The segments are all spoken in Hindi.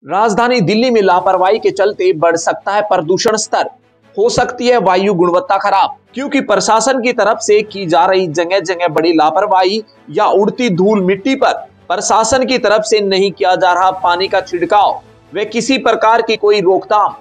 राजधानी दिल्ली में लापरवाही के चलते बढ़ सकता है प्रदूषण स्तर, हो सकती है वायु गुणवत्ता खराब, क्योंकि प्रशासन की तरफ से की जा रही जगह जगह बड़ी लापरवाही या उड़ती धूल मिट्टी पर प्रशासन की तरफ से नहीं किया जा रहा पानी का छिड़काव व किसी प्रकार की कोई रोकथाम।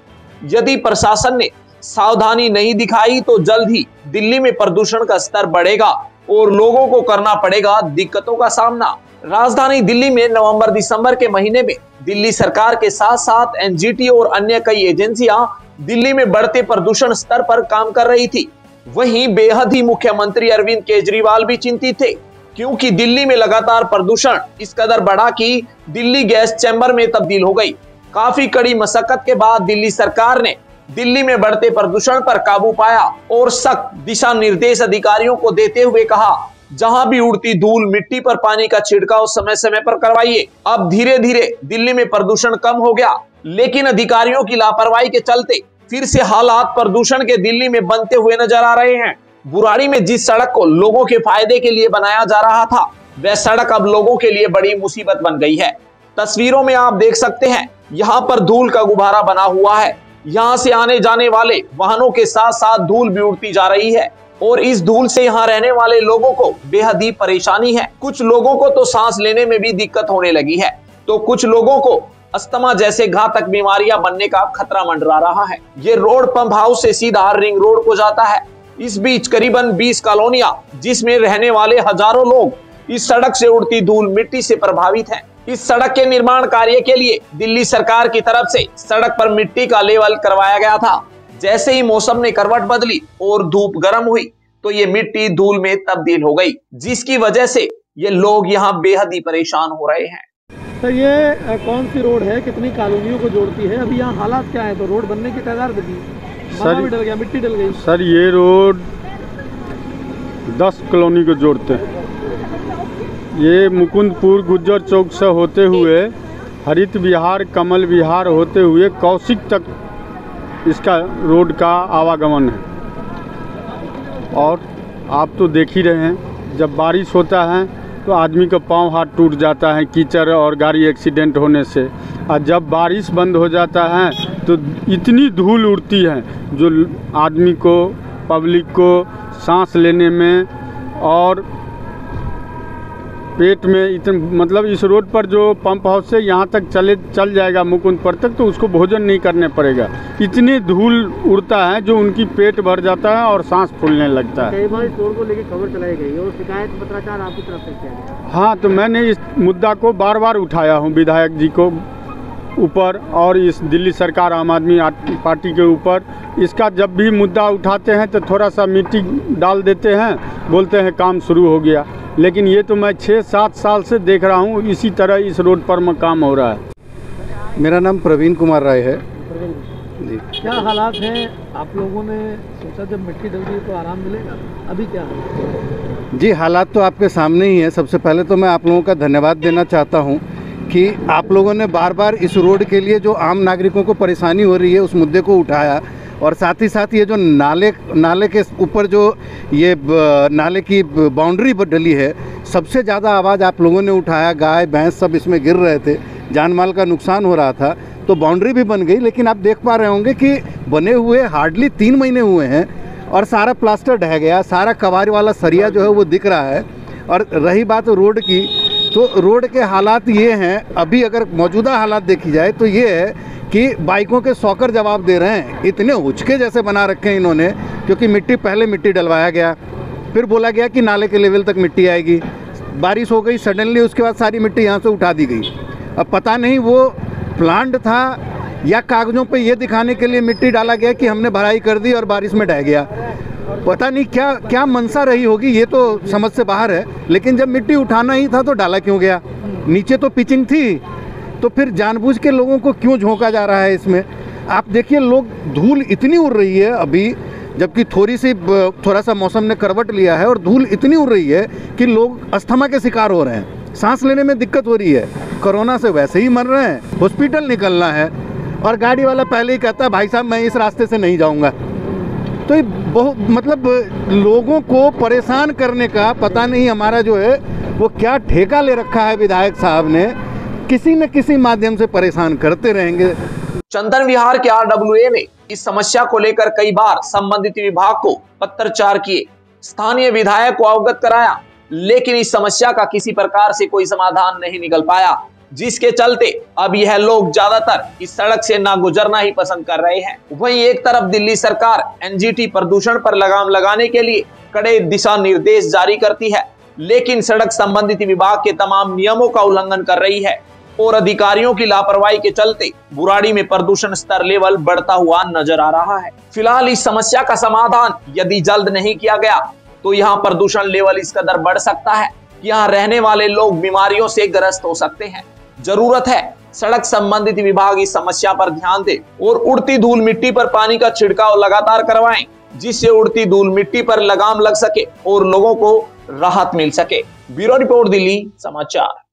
यदि प्रशासन ने सावधानी नहीं दिखाई तो जल्द ही दिल्ली में प्रदूषण का स्तर बढ़ेगा और लोगों को करना पड़ेगा दिक्कतों का सामना। राजधानी दिल्ली में नवंबर दिसंबर के महीने में दिल्ली सरकार के साथ साथ एनजीटी और अन्य कई एजेंसियां दिल्ली में बढ़ते प्रदूषण स्तर पर काम कर रही थी। वहीं बेहद ही मुख्यमंत्री अरविंद केजरीवाल भी चिंतित थे, क्योंकि दिल्ली में लगातार प्रदूषण इस कदर बढ़ा कि दिल्ली गैस चैम्बर में तब्दील हो गई। काफी कड़ी मशक्कत के बाद दिल्ली सरकार ने दिल्ली में बढ़ते प्रदूषण पर काबू पाया और सख्त दिशा निर्देश अधिकारियों को देते हुए कहा, जहां भी उड़ती धूल मिट्टी पर पानी का छिड़काव समय समय पर करवाइए। अब धीरे धीरे दिल्ली में प्रदूषण कम हो गया, लेकिन अधिकारियों की लापरवाही के चलते फिर से हालात प्रदूषण के दिल्ली में बनते हुए नजर आ रहे हैं। बुराड़ी में जिस सड़क को लोगों के फायदे के लिए बनाया जा रहा था, वह सड़क अब लोगों के लिए बड़ी मुसीबत बन गई है। तस्वीरों में आप देख सकते हैं, यहाँ पर धूल का गुब्बारा बना हुआ है। यहाँ से आने जाने वाले वाहनों के साथ साथ धूल भी उड़ती जा रही है और इस धूल से यहाँ रहने वाले लोगों को बेहद ही परेशानी है। कुछ लोगों को तो सांस लेने में भी दिक्कत होने लगी है, तो कुछ लोगों को अस्थमा जैसे घातक बीमारियां बनने का खतरा मंडरा रहा है। ये रोड पंप हाउस से सीधा रिंग रोड को जाता है। इस बीच करीबन 20 कॉलोनियां, जिसमें रहने वाले हजारों लोग इस सड़क से उड़ती धूल मिट्टी से प्रभावित हैं। इस सड़क के निर्माण कार्य के लिए दिल्ली सरकार की तरफ से सड़क पर मिट्टी का लेवल करवाया गया था। जैसे ही मौसम ने करवट बदली और धूप गर्म हुई तो ये मिट्टी धूल में तब्दील हो गई, जिसकी वजह से ये लोग यहाँ बेहद ही परेशान हो रहे हैं। सर, ये कौन सी रोड है, कितनी कॉलोनियों को जोड़ती है, अभी यहाँ हालात क्या है? तो रोड बनने की कगार पे थी, सर भी डल गया, मिट्टी डल गई। सर, ये रोड 10 कॉलोनी को जोड़ते हैं। ये मुकुंदपुर गुज्जर चौक से होते हुए हरित विहार, कमल विहार होते हुए कौशिक तक इसका रोड का आवागमन है। और आप तो देख ही रहे हैं, जब बारिश होता है तो आदमी का पांव हाथ टूट जाता है कीचड़ और गाड़ी एक्सीडेंट होने से। और जब बारिश बंद हो जाता है तो इतनी धूल उड़ती है जो आदमी को, पब्लिक को सांस लेने में और पेट में मतलब इस रोड पर जो पंप हाउस से यहाँ तक चल जाएगा मुकुंदपुर तक, तो उसको भोजन नहीं करने पड़ेगा। इतनी धूल उड़ता है जो उनकी पेट भर जाता है और सांस फूलने लगता है। कई बार इस रोड को लेकर खबर चलाई गई और शिकायत पत्राचार आपकी तरफ से क्या है? हाँ, तो मैंने इस मुद्दा को बार बार उठाया हूँ विधायक जी को ऊपर और इस दिल्ली सरकार आम आदमी पार्टी के ऊपर। इसका जब भी मुद्दा उठाते हैं तो थोड़ा सा मिट्टी डाल देते हैं, बोलते हैं काम शुरू हो गया। लेकिन ये तो मैं 6-7 साल से देख रहा हूँ इसी तरह इस रोड पर में काम हो रहा है। मेरा नाम प्रवीण कुमार राय है जी। क्या हालात हैं? आप लोगों ने सोचा जब मिट्टी डल गई तो आराम मिलेगा, अभी क्या है? जी, हालात तो आपके सामने ही है। सबसे पहले तो मैं आप लोगों का धन्यवाद देना चाहता हूँ कि आप लोगों ने बार बार इस रोड के लिए जो आम नागरिकों को परेशानी हो रही है उस मुद्दे को उठाया, और साथ ही साथ ये जो नाले के ऊपर जो ये नाले की बाउंड्री डली है, सबसे ज़्यादा आवाज़ आप लोगों ने उठाया। गाय भैंस सब इसमें गिर रहे थे, जान माल का नुकसान हो रहा था, तो बाउंड्री भी बन गई। लेकिन आप देख पा रहे होंगे कि बने हुए हार्डली 3 महीने हुए हैं और सारा प्लास्टर ढह गया, सारा कबाड़ वाला सरिया जो है वो दिख रहा है। और रही बात रोड की, तो रोड के हालात ये हैं, अभी अगर मौजूदा हालात देखी जाए तो ये है कि बाइकों के सॉकर जवाब दे रहे हैं। इतने उचके जैसे बना रखे हैं इन्होंने, क्योंकि पहले मिट्टी डलवाया गया, फिर बोला गया कि नाले के लेवल तक मिट्टी आएगी, बारिश हो गई सडनली, उसके बाद सारी मिट्टी यहाँ से उठा दी गई। अब पता नहीं वो प्लांट था या कागज़ों पे ये दिखाने के लिए मिट्टी डाला गया कि हमने भराई कर दी और बारिश में ढह गया। पता नहीं क्या क्या मंशा रही होगी, ये तो समझ से बाहर है। लेकिन जब मिट्टी उठाना ही था तो डाला क्यों गया? नीचे तो पिचिंग थी, तो फिर जानबूझ के लोगों को क्यों झोंका जा रहा है इसमें? आप देखिए, लोग धूल इतनी उड़ रही है अभी, जबकि थोड़ा सा मौसम ने करवट लिया है, और धूल इतनी उड़ रही है कि लोग अस्थमा के शिकार हो रहे हैं, सांस लेने में दिक्कत हो रही है। कोरोना से वैसे ही मर रहे हैं, हॉस्पिटल निकलना है, और गाड़ी वाला पहले ही कहता है भाई साहब मैं इस रास्ते से नहीं जाऊँगा। तो ये बहुत मतलब लोगों को परेशान करने का पता नहीं हमारा जो है वो क्या ठेका ले रखा है विधायक साहब ने किसी न किसी माध्यम से परेशान करते रहेंगे। चंदन विहार के RWA ने इस समस्या को लेकर कई बार संबंधित विभाग को पत्राचार किए, स्थानीय विधायक को अवगत कराया, लेकिन इस समस्या का किसी प्रकार से कोई समाधान नहीं निकल पाया, जिसके चलते अब यह लोग ज्यादातर इस सड़क से ना गुजरना ही पसंद कर रहे हैं। वहीं एक तरफ दिल्ली सरकार NGT प्रदूषण पर लगाम लगाने के लिए कड़े दिशा निर्देश जारी करती है, लेकिन सड़क संबंधित विभाग के तमाम नियमों का उल्लंघन कर रही है और अधिकारियों की लापरवाही के चलते बुराड़ी में प्रदूषण स्तर लेवल बढ़ता हुआ नजर आ रहा है। फिलहाल इस समस्या का समाधान यदि जल्द नहीं किया गया तो यहाँ प्रदूषण लेवल इस कदर बढ़ सकता है कि यहाँ रहने वाले लोग बीमारियों से ग्रस्त हो सकते हैं। जरूरत है सड़क संबंधित विभाग इस समस्या पर ध्यान दे और उड़ती धूल मिट्टी पर पानी का छिड़काव लगातार करवाएं, जिससे उड़ती धूल मिट्टी पर लगाम लग सके और लोगों को राहत मिल सके। ब्यूरो रिपोर्ट, दिल्ली समाचार।